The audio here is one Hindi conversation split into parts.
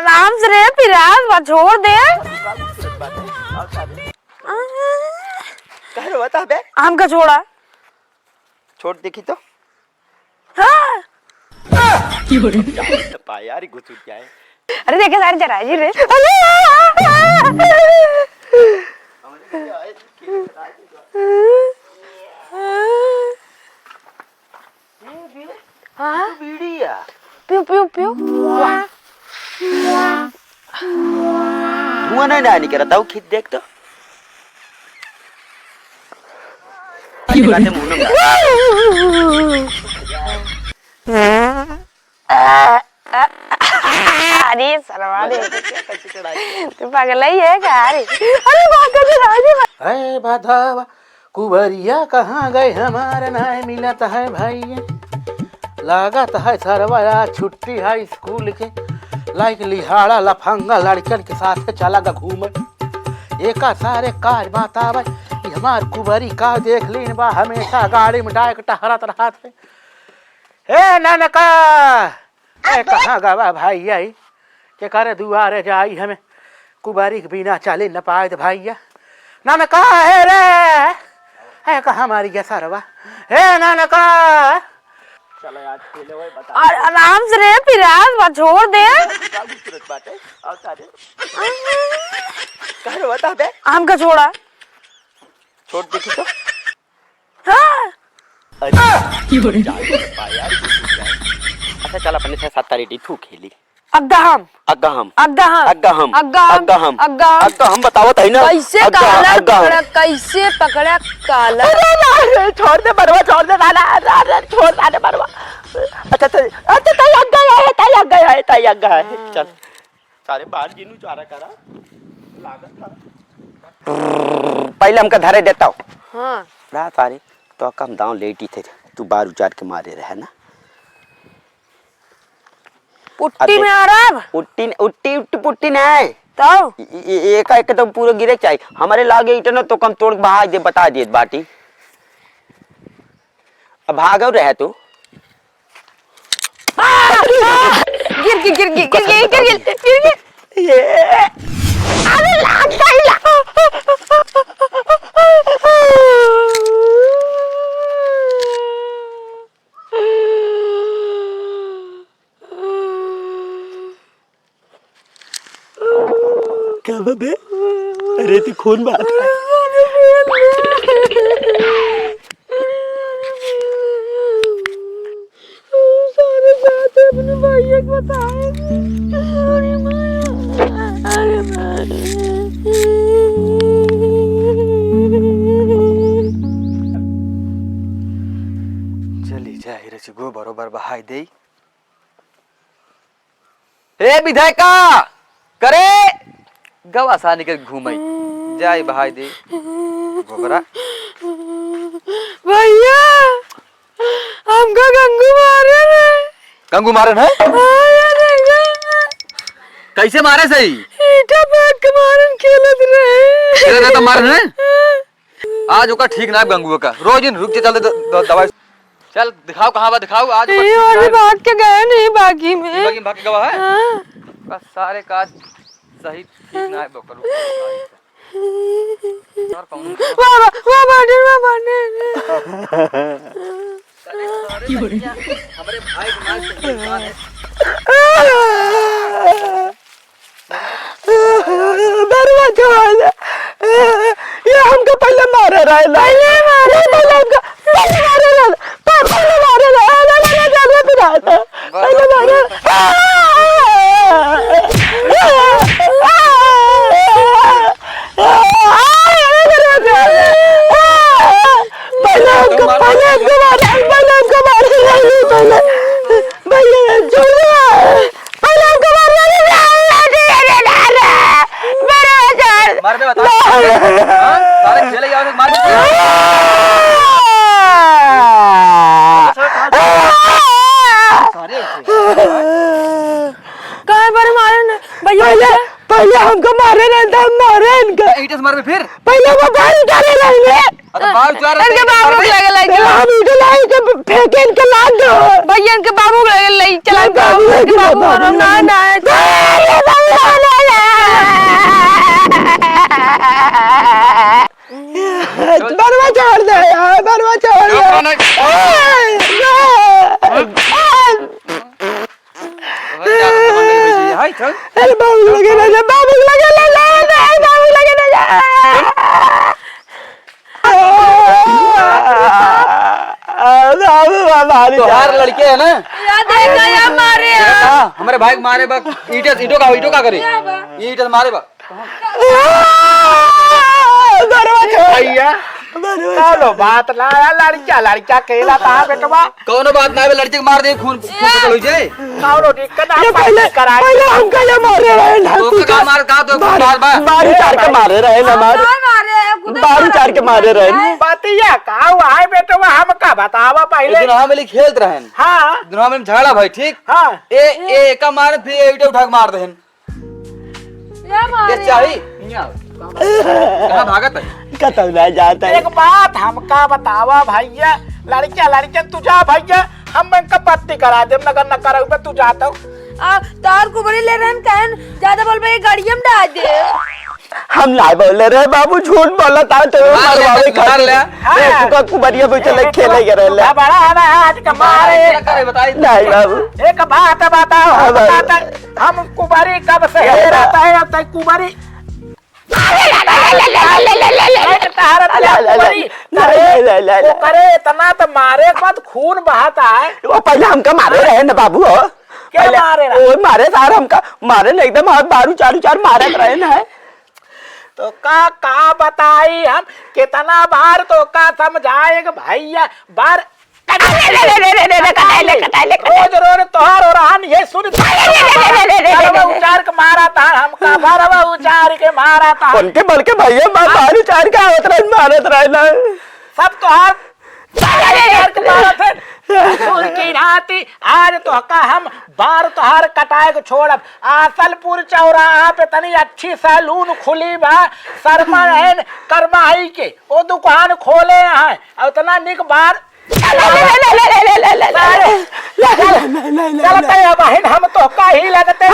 आराम से रे फिराज छोड़ दे। कह रहा बता बे आम का छोड़ा छोड़ देखी तो हाँ। यार घुस क्या है। अरे देखे सारे जरा जी रे हाँ पियो पियो पियो धुआं नहीं निकल रहा था खींच देख तो अरे सरवा दे तू पागल ही है क्या? अरे अरे बाधावा कुबरिया कहाँ गए हमारे नहीं मिलता है भाई। लागत है सरवा आज छुट्टी है स्कूल के लाइक लिहाड़ा लफंगा लड़कन के साथ चला गा घूम एक सारे काज बतावे हमार कुबरी का देख लीन बा हमेशा गाड़ी में डायक टहरत रहत है। ए नानका ए कहाँ गवा भाई आई के करे दुआरे जाई हमें कुबरी के बिना चले न पाए भैया नानका है रे है कहाँ मारी गया सरवा हे नानका चलो यार खेले हुए बता और आराम से रे फिराज छोड़ दे। खूबसूरत बात है और सारे कह रहा बता बे आम का छोड़ा छोड़ देखी तो हाँ। यार अच्छा चल अपने से 7 तारीख थू खेली अग्गाहम अग्गाहम अग्गाहम अग्गाहम अग्गाहम अग्गाहम अग्गाहम अग्गाहम बताओ तो ना कैसे काला पकड़ा कैसे पकड़ा काला छोड़ दे बरवा छोड़ दे नाना छोड़ दे बरवा अच्छा अच्छा ताई अग्गा है चल सारे बाहर जिनु चारा करा लागत था पहले हमका धरे देता हूँ हाँ रहा सारे तो कम दांव लेटी थे तू बार उचार के मारे रहे ना पुट्टी में आराम उट्टी उट्टी उट्टी पुट्टी नहीं तो एक एक तो पूरा गिरे चाहिए हमारे लागे इतना तो कम तोड़ बहा दे बता दिए बाटी अब भाग रहे तू गिर ये अरे लाग गई क्या बे अरे तू खून बात सारे बात अपने भैया को बताए। अरे माया अरे चली जाए रे गो बरोबर बहाई दे ए विधायका करे गवा सानी के घूमई जाई बहाई दे गोबरा भैया हमका गंगू मारे रे गंगू मारन है कैसे मारे सही ईटा फेंक के मारन खेलत रहे तेरा तो मारन है आज ओका ठीक ना गंगू का रोज इन रुक के चलते दवाई चल दिखाओ कहां बा दिखाओ आज और भी भाग के गए नहीं बाकी में भाग के गवा है हाँ। बस सारे काज सही ठीक ना है बकरो और कौन वाह बाडर हमारे भाई के नाम से इंसान है दरवाजा वाला ये हमको पहले मारे रहा पहले मारे हमको पहले मारे रहा पहले मारे रहा पहले मारे मार दे बता सारे खेले जाओ मार दे सारे कहां पर मारे भैया पहले हमको मारे रहता मारे इनका ईटस मार में फिर पहले वो बाहर उतारे रहेंगे अरे बाहर उतार रहे इनके बाबू लगे लगे हम इधर लाए के फेंके इनके लाग दो भैया इनके बाबू लगे लगे चला बाबू इनके बाबू मारो ना ना बरवा छोड़ दे। चुप हाय चल अरे बाबू लगे ना जा, बाबू लगे ना जा, बाबू लगे ना जा। बाबू तोहार लड़के है ना या देखा या मारे हमारे भाई को मारे बा ईटो का करे ईट मारे बा बरवा छोड़िया चलो बात लाया लड़का केला था बेटवा कौनो बात ना लड़के को मार दे खून निकल हो जाए कौनो दिक्कत ना पहले हमका ये मारे रहे ना तो का मार का तो मार बा बारी चार के मारे रहे ना मार बारी चार के मारे रहे बतिया का आए बेटवा हम का बतावा पहले दिन हम खेलत रहन हां दिन हम झगड़ा भाई ठीक हां ए का मार फिर ईटे उठा के मार देहन या मारे ये चाहिए कहां भागत है कतल ना जाता है। एक बात हमका बतावा भैया लड़का तुझा भैया हम बैंक पत्ती करा दे नगर न करा पे तू जाता हो तार को बड़ी ले रहन कहन ज्यादा बोल बे गाड़ी में डाल दे हम लाई बोले रहे बाबू झूठ बोला था तो मरवावे मार ले एक को कुबरिया पे चले खेले के रहे बड़ा है ना आज का मारे करे बताई नहीं बाबू एक बात बताओ हम कुबरी कब से रहता है अब तक कुबरी करे इतना तो मारे मत खून बहाता है वो पहले हमका मारे रहे ना बाबू हो क्या मारे रहे मारे सार हमका मारे ना एकदम बारू चार मारे रहे ना तो का बताई हम कितना बार तो का समझाए भैया बार रोज रोज तोहार और हम ये सुन उचार के मारा था हमका भरवा उचार के मारा था उनके बल के भैया बारी चार का होत रहे मारत रहे ना सब तोहार के मारा थे की राती आज तो का हम बार तोहार कटाए को छोड़ब आसलपुर चौराहा पे तनी अच्छी सैलून खुली बा शर्मा रहन करमाई के वो दुकान खोले हैं उतना निक बार हम तो का ही लगते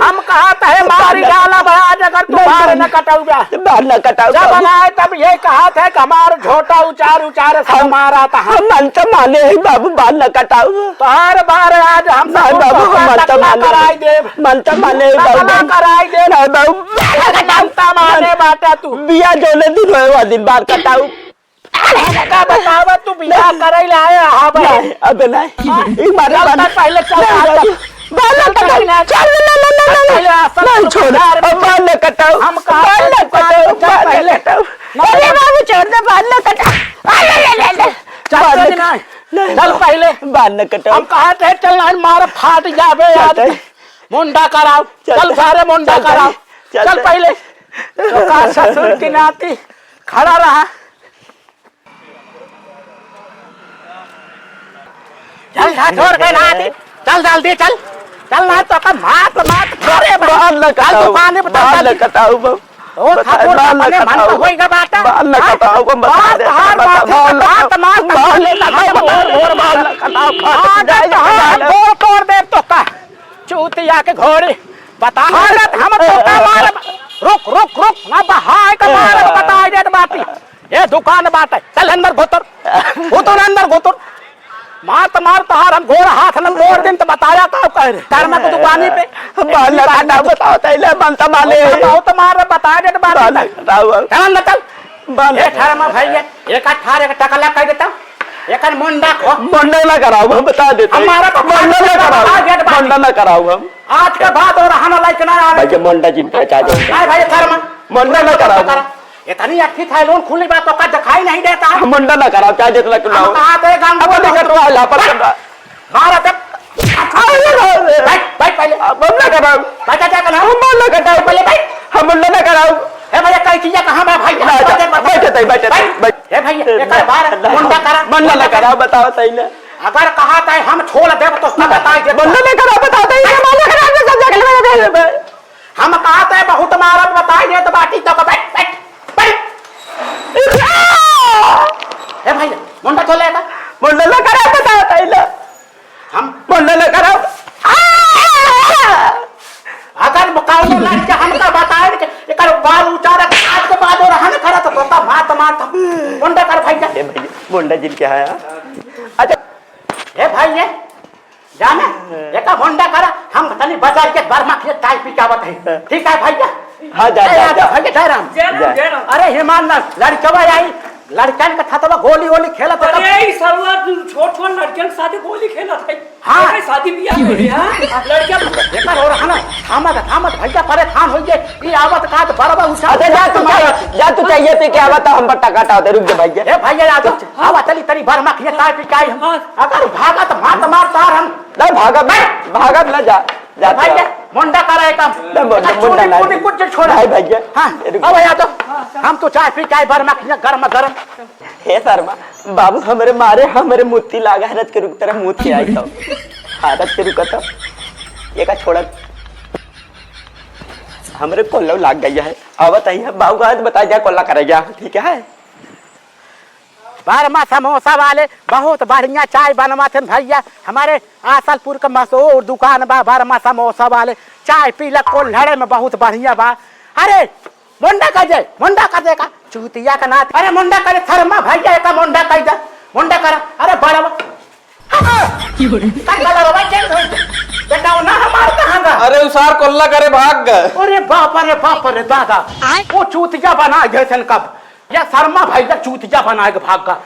हम कहा था मारी डाला आज अगर तू बाल न कटाऊगा जब बनाए तब ये कहा था कि हमारा झोटा उचार से मारा था हम मन तो माने ही बाबू बाल न कटाऊ तो हर बार आज हम बाबू कराई दे मन तो माने कराई दे बाबू माने बाटा तू बिया जोले दिन हुआ दिन बार कटाऊ का बतावा तू बिया करे लाए अब नहीं एक बार पहले चल बाल कटाऊ चल नहीं छोड़ अब बाल कटाऊ हम बाल कटाऊ पहले अरे बाबू छोड़ दे बाल कटाऊ चल पहले बाल कटाऊ हम कहा थे चल मार फाट जावे यार मुंडा कराओ चल सारे मुंडा कराओ चल पहले तो का ससुर की नाती खड़ा रहा चल छोड़ के नाती चल जल्दी चल ना तो का मात छोड़े बाल न कटाऊ बाल न कटाऊ ओ ठाकुर अपने मन में होएगा बात बाल न कटाऊ को बात बाल न कटाऊ तोड़ दे तो का चूतिया के घोड़ी बता हम तो का मार रुक ना बहाय का मार बता दे बाती ये दुकान बात है चल अंदर घुतर अंदर घुतर मार तहार हम घोड़ा हाथ न मोड़ दिन तो बताया का कह रहे तार में तो दुकानी पे बाल काटा बताओ तैले बनता माले बहुत मार बता दे बात चल न चल बाल ए ठार में भैया एक 18 टकला कह देता एकर मुंडा न कराओ हम बता देते हमारा तो मुंडा न कराओ हम आज के बाद और हम लाइक ना आ भाई मुंडा जिन पहचान दो भाई ठार में मुंडा न कराओ इतनी अच्छी थैलोन खुली बात तो का दिखाई नहीं देता मुंडा न कराओ क्या देख लग लाओ कहां थे गांव अब देख तो ला पर मारा तब बैठ पहले मुंडा कराओ बैठ जा कर हम मुंडा कराओ पहले बैठ हम मुंडा न कराओ ए भैया कई चीज कहां बा भाई बैठ ए भैया एक बार मुंडा करा मुंडा न कराओ बताओ तैने अगर कहा था हम छोड़ देब तो सब बता दे मुंडा न कराओ बताओ तैने मुंडा करा दे सब जगह हम कहा था बहुत मारत बता दे तो बाटी तो बैठ ए भाई मुंडा चलेगा मुंडा न करा बताओ तैले हम मुंडा न करा अगर मुकाबले लड़ के हमका बताए कि एकर बाल ऊंचा रहा ना करा तो तोता मात मुंडा कर भाई ए भैया मुंडा जिन क्या है अच्छा ए भाई ये जाने एका मुंडा करा हम तनी बाजार के बार माखिए चाय पी के आवत है ठीक है भैया हाँ जा जा जा भैया जय राम अरे हेमान लड़कवा आई लड़कन का था तो गोली वोली खेला तो अरे ई सरवा छोट छोट लड़कियन के साथ गोली खेलत है हाँ। ए, शादी बियाह में हां लड़कियां एका हो रहा ना थामत भैया परेशान हो गए ई आवत का तो बराबर उठा अच्छा जा तू चाहिए पे क्या बता हम बट्टा काटा होते रुक जा भैया ए भैया आ जाओ आवा चली तनी बार माखिए चाय पी के आई हम अगर भागा तो मार तार हम नहीं भागा ना जा जा भैया मुंडा करा है काम मुंडा ना कुछ छोड़ा है भैया हाँ अब आ जाओ हम तो चाय पी के आए बार माखिए गरम गरम हे शर्मा बाबू हमारे मारे हमारे मूर्ति लागा हरत के रुक तरह मूर्ति आई तो हारत के रुका तो ये का छोड़ा हमारे कोल्ला लाग गया है अब बताइए बाबू का बता जा कोल्ला करेगा ठीक है बारमा समोसा वाले बहुत बढ़िया चाय बनवाते भैया हमारे आसलपुर का मशहूर दुकान बा बारमा समोसा वाले चाय पीला कोल्हड़े में बहुत बढ़िया बा अरे मुंडा का का चूतिया का नाथ अरे मुंडा करे थरमा भैया का मुंडा कह जा मुंडा करा अरे बड़ा बेटा ना हमार कहाँ गा अरे उसार कोल्ला करे भाग गए अरे बाप रे दादा वो चूतिया बना गए कब या शर्मा भाई का चूतिया बनाए भाग का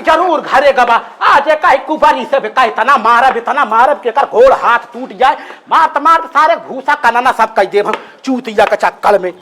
जरूर घरे गबा आज कहीं कुबारी से भी कहीं इतना मारब के कर घोड़ हाथ टूट जाए मार सारे भूसा कनाना सब कह दे चूतिया के चक्कर में